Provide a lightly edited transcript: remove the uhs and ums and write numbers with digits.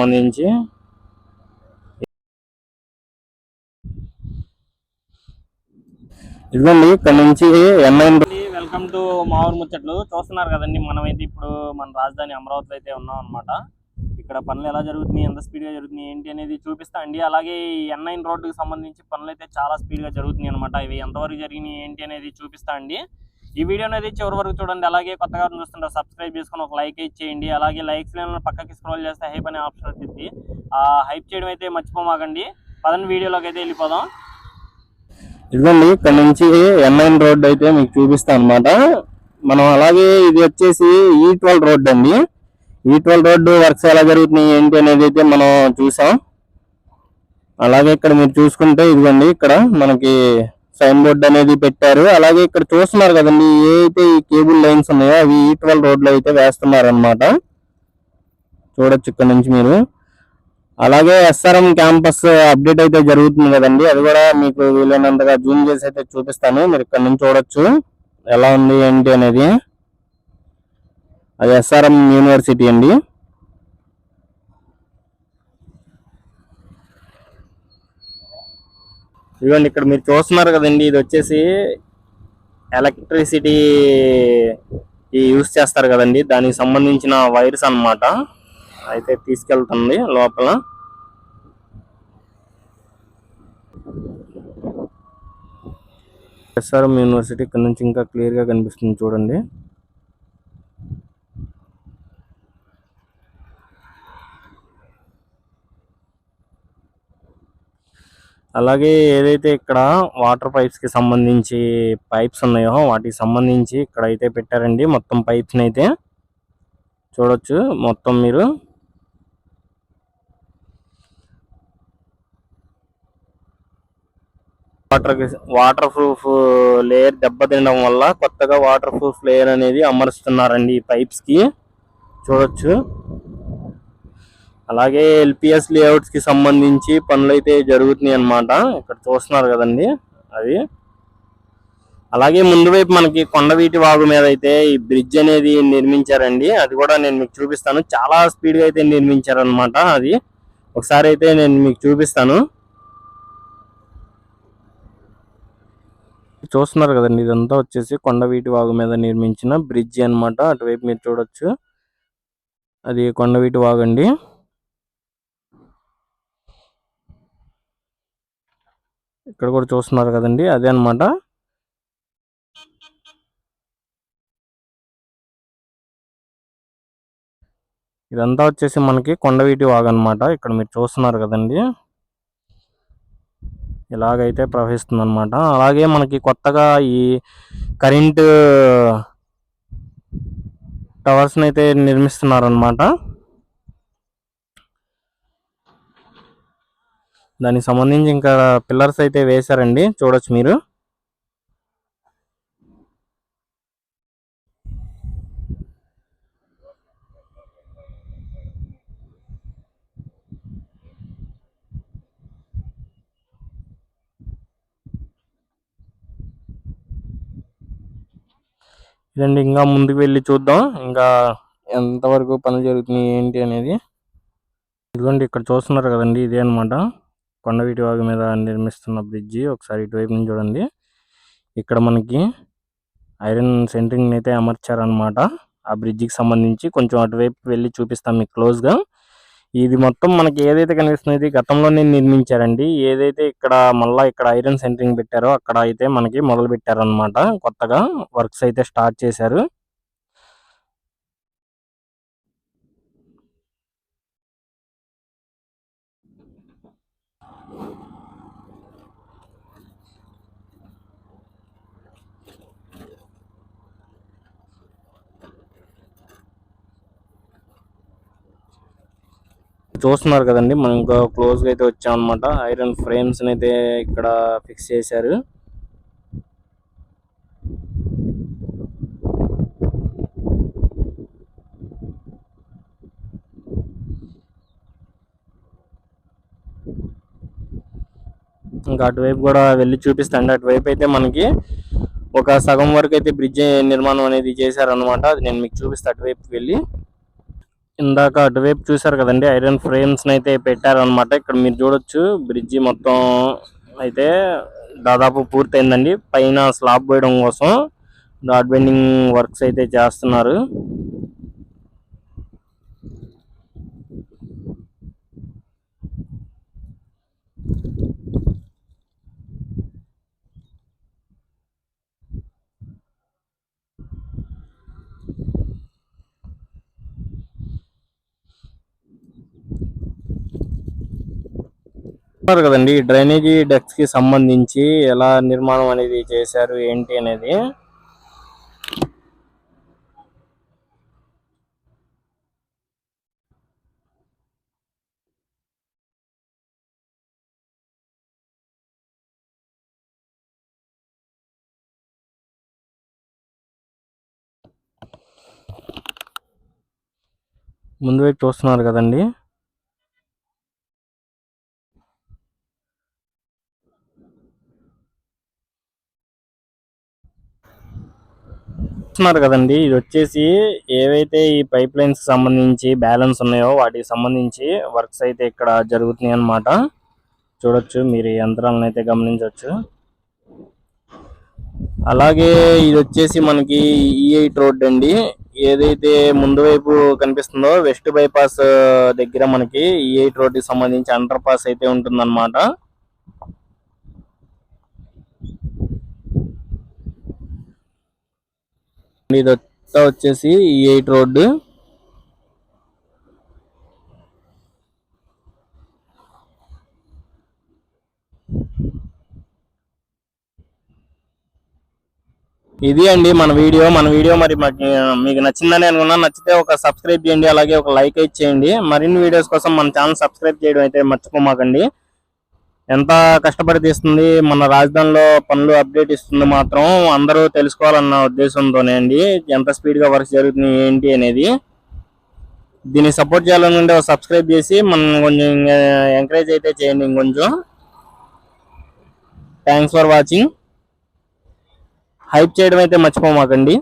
సంబంధించి ఇదిగోండి ఇక్కడ నుంచి వెల్కమ్ టు మా ఊరు ముచ్చట్లు. చూస్తున్నారు కదండి, మనమైతే ఇప్పుడు మన రాజధాని అమరావతిలో అయితే ఉన్నాం అనమాట. ఇక్కడ పనులు ఎలా జరుగుతున్నాయి, ఎంత స్పీడ్ గా జరుగుతున్నాయి ఏంటి అనేది చూపిస్తా అండి. అలాగే ఈ N9 రోడ్డుకి సంబంధించి పనులు అయితే చాలా స్పీడ్ గా జరుగుతున్నాయి అనమాట. ఇవి ఎంతవరకు జరిగినాయి ఏంటి అనేది చూపిస్తా అండి. ఈ వీడియో అనేది చివరి వరకు చూడండి. అలాగే కొత్తగా చూస్తుంటే సబ్స్క్రైబ్ చేసుకుని ఒక లైక్ ఇచ్చేయండి. అలాగే లైక్స్ పక్కకి స్క్రోల్ చేస్తే హైప్ అనే ఆప్షన్ వచ్చింది, ఆ హైప్ చేయడం అయితే మర్చిపోమాకండి. పదండి వీడియోలోకి అయితే వెళ్ళిపోదాం. ఇదిగోండి ఇక్కడ నుంచి N9 రోడ్ అయితే మీకు చూపిస్తాను అనమాట. మనం అలాగే ఇది వచ్చేసి E12 రోడ్ అండి. E12 రోడ్డు వర్క్స్ ఎలా జరుగుతున్నాయి ఏంటి అనేది అయితే మనం చూసాం. అలాగే ఇక్కడ మీరు చూసుకుంటే ఇదిగోండి ఇక్కడ మనకి సైన్ బోర్డ్ అనేది పెట్టారు. అలాగే ఇక్కడ చూస్తున్నారు కదండి, ఏ అయితే ఈ కేబుల్ లైన్స్ ఉన్నాయో అవి E12 రోడ్లో అయితే వేస్తున్నారు అనమాట. చూడొచ్చు ఇక్కడ నుంచి మీరు. అలాగే SRM క్యాంపస్ అప్డేట్ అయితే జరుగుతుంది కదండి, అది కూడా మీకు వీలైనంతగా జూమ్ చేసి అయితే చూపిస్తాను. మీరు ఇక్కడ నుంచి చూడొచ్చు ఎలా ఉంది ఏంటి అనేది. అది SRM యూనివర్సిటీ అండి. ఇదిగోండి ఇక్కడ మీరు చూస్తున్నారు కదండి, ఇది వచ్చేసి ఎలక్ట్రిసిటీ యూజ్ చేస్తారు కదండి, దానికి సంబంధించిన వైర్స్ అన్నమాట. అయితే తీసుకెళ్తుంది లోపల. SRM యూనివర్సిటీ ఇక్కడ నుంచి ఇంకా క్లియర్ గా కనిపిస్తుంది చూడండి. అలాగే ఏదైతే ఇక్కడ వాటర్ పైప్స్ కి సంబంధించి పైప్స్ ఉన్నాయో వాటికి సంబంధించి ఇక్కడ అయితే పెట్టారండి. మొత్తం పైప్స్ అయితే చూడొచ్చు మొత్తం మీరు. వాటర్ ప్రూఫ్ లేయర్ దెబ్బతినడం వల్ల కొత్తగా వాటర్ ప్రూఫ్ లేయర్ అనేది అమరుస్తున్నారండి ఈ పైప్స్ కి, చూడొచ్చు. అలాగే LPS లేఅవుట్స్ కి సంబంధించి పనులు అయితే జరుగుతున్నాయి అన్నమాట. ఇక్కడ చూస్తున్నారు కదండి అది. అలాగే ముందు వైపు మనకి కొండవీటి వాగు మీద అయితే ఈ బ్రిడ్జ్ అనేది నిర్మించారండి. అది కూడా నేను మీకు చూపిస్తాను. చాలా స్పీడ్ గా అయితే నిర్మించారు అనమాట. అది ఒకసారి అయితే నేను మీకు చూపిస్తాను. చూస్తున్నారు కదండి, ఇదంతా వచ్చేసి కొండవీటి వాగు మీద నిర్మించిన బ్రిడ్జ్ అన్నమాట. అటువైపు మీరు చూడొచ్చు, అది కొండవీటి వాగు అండి. ఇక్కడ కూడా చూస్తున్నారు కదండి, అదే అన్నమాట. ఇదంతా వచ్చేసి మనకి కొండవీటి వాగు అన్నమాట. ఇక్కడ మీరు చూస్తున్నారు కదండి, ఇలాగైతే ప్రవహిస్తుంది అనమాట. అలాగే మనకి కొత్తగా ఈ కరెంటు టవర్స్ అయితే నిర్మిస్తున్నారు అనమాట. దానికి సంబంధించి ఇంకా పిల్లర్స్ అయితే వేశారండి, చూడొచ్చు మీరు. ఇదండి, ఇంకా ముందుకు వెళ్ళి చూద్దాం ఇంకా ఎంతవరకు పనులు జరుగుతున్నాయి ఏంటి అనేది. ఇదిగోండి ఇక్కడ చూస్తున్నారు కదండి, ఇదే అనమాట కొండవీటి వాగు మీద నిర్మిస్తున్న బ్రిడ్జి. ఒకసారి ఇటువైపు నుంచి చూడండి, ఇక్కడ మనకి ఐరన్ సెంటరింగ్ అయితే అమర్చారనమాట. ఆ బ్రిడ్జికి సంబంధించి కొంచెం అటువైపు వెళ్ళి చూపిస్తాం మీకు క్లోజ్ గా. ఇది మొత్తం మనకి ఏదైతే కనిపిస్తుంది గతంలోనే నిర్మించారండి. ఏదైతే ఇక్కడ మళ్ళా ఇక్కడ ఐరన్ సెంటరింగ్ పెట్టారో అక్కడ అయితే మనకి మొదలు పెట్టారు అనమాట. కొత్తగా వర్క్స్ అయితే స్టార్ట్ చేశారు. చూస్తున్నారు కదండి, మనం ఇంకా క్లోజ్ గా అయితే వచ్చాం అనమాట. ఐరన్ ఫ్రేమ్స్ అయితే ఇక్కడ ఫిక్స్ చేశారు. ఇంకా అటువైపు కూడా వెళ్ళి చూపిస్తాండి. అటువైపు అయితే మనకి ఒక సగం వరకు అయితే బ్రిడ్జ్ నిర్మాణం అనేది చేశారనమాట. అది నేను మీకు చూపిస్తాను అటువైపు వెళ్ళి. ఇందాక అటువైపు చూసారు కదండి, ఐరన్ ఫ్రేమ్స్ అయితే పెట్టారనమాట. ఇక్కడ మీరు చూడొచ్చు బ్రిడ్జి మొత్తం అయితే దాదాపు పూర్తయిందండి. పైన స్లాబ్ వేయడం కోసం డాట్ బెండింగ్ వర్క్స్ అయితే చేస్తున్నారు. కదండి డ్రైనేజీ డక్ట్స్ కి సంబంధించి ఎలా నిర్మాణం అనేది చేశారు ఏంటి అనేది. ముందు వైపు చూస్తున్నారు కదండి, ఇది వచ్చేసి ఏవైతే ఈ పైప్ లైన్స్ సంబంధించి బ్యాలెన్స్ ఉన్నాయో వాటికి సంబంధించి వర్క్స్ అయితే ఇక్కడ జరుగుతున్నాయి అన్నమాట. చూడొచ్చు మీరు ఈ యంత్రాలను అయితే గమనించవచ్చు. అలాగే ఇది వచ్చేసి మనకి E8 రోడ్ అండి. ఏదైతే ముందు వైపు కనిపిస్తుందో వెస్ట్ బైపాస్ దగ్గర మనకి E8 రోడ్ కి సంబంధించి అండర్ పాస్ అయితే ఉంటుందన్నమాట. ఇది వచ్చేసి E8 రోడ్డు. ఇది అండి మన వీడియో మరి మీకు నచ్చిందని అనుకున్నాను. నచ్చితే ఒక సబ్స్క్రైబ్ చేయండి, అలాగే ఒక లైక్ అయితే చేయండి. మరిన్ని వీడియోస్ కోసం మన ఛానల్ సబ్స్క్రైబ్ చేయడం అయితే మర్చిపోమాకండి. ఎంత కష్టపడి తీస్తుంది మన రాజధానిలో పనులు అప్డేట్ ఇస్తుంది మాత్రం అందరూ తెలుసుకోవాలన్న ఉద్దేశంతోనే అండి. ఎంత స్పీడ్ గా వర్క్ జరుగుతుంది ఏంటి అనేది. దీన్ని సపోర్ట్ చేయాలనుకుంటే సబ్స్క్రైబ్ చేసి మనం కొంచెం ఎంకరేజ్ అయితే చేయండి ఇంకొంచెం. Thanks for watching. హైప్ చేయడం అయితే మర్చిపోమాకండి.